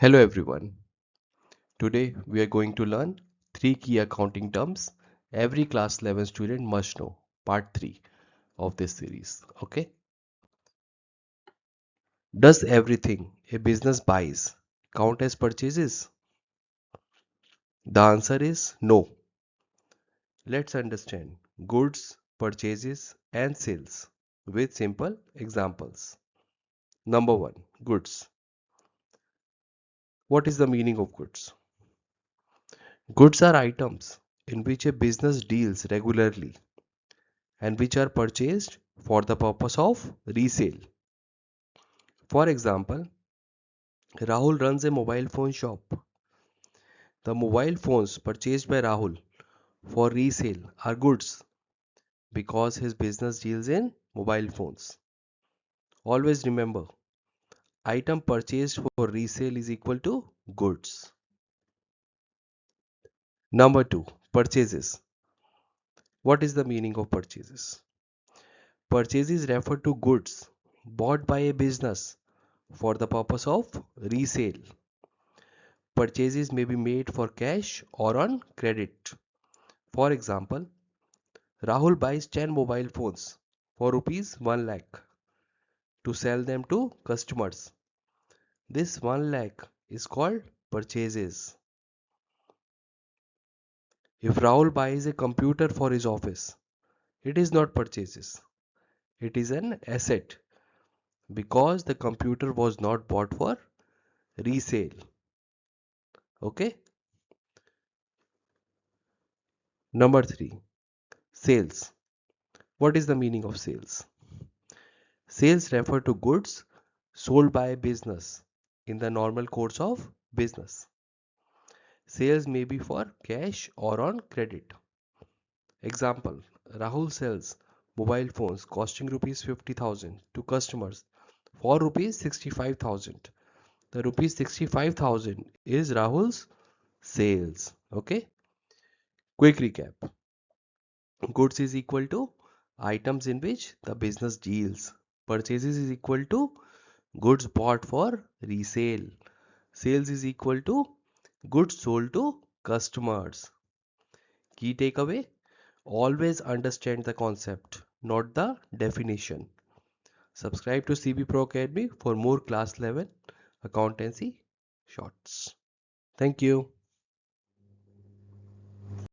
Hello everyone. Today we are going to learn three key accounting terms every class 11 student must know. Part 3 of this series. Okay? Does everything a business buys count as purchases? The answer is no. Let's understand goods, purchases and sales with simple examples. Number 1. Goods. What is the meaning of goods? Goods are items in which a business deals regularly and which are purchased for the purpose of resale. For example, Rahul runs a mobile phone shop. The mobile phones purchased by Rahul for resale are goods because his business deals in mobile phones. Always remember, item purchased for resale is equal to goods. Number 2, purchases. What is the meaning of purchases? Purchases refer to goods bought by a business for the purpose of resale. Purchases may be made for cash or on credit. For example, Rahul buys 10 mobile phones for rupees 1 lakh to sell them to customers. This 1 lakh is called purchases. If Rahul buys a computer for his office, it is not purchases. It is an asset because the computer was not bought for resale. Okay? Number 3, sales. What is the meaning of sales? Sales refer to goods sold by a business in the normal course of business. Sales may be for cash or on credit. Example, Rahul sells mobile phones costing rupees 50,000 to customers for rupees 65,000. The rupees 65,000 is Rahul's sales. Okay. Quick recap. Goods is equal to items in which the business deals. Purchases is equal to goods bought for resale. Sales is equal to goods sold to customers. Key takeaway: always understand the concept, not the definition. Subscribe to CB Pro Academy for more class level accountancy shorts. Thank you.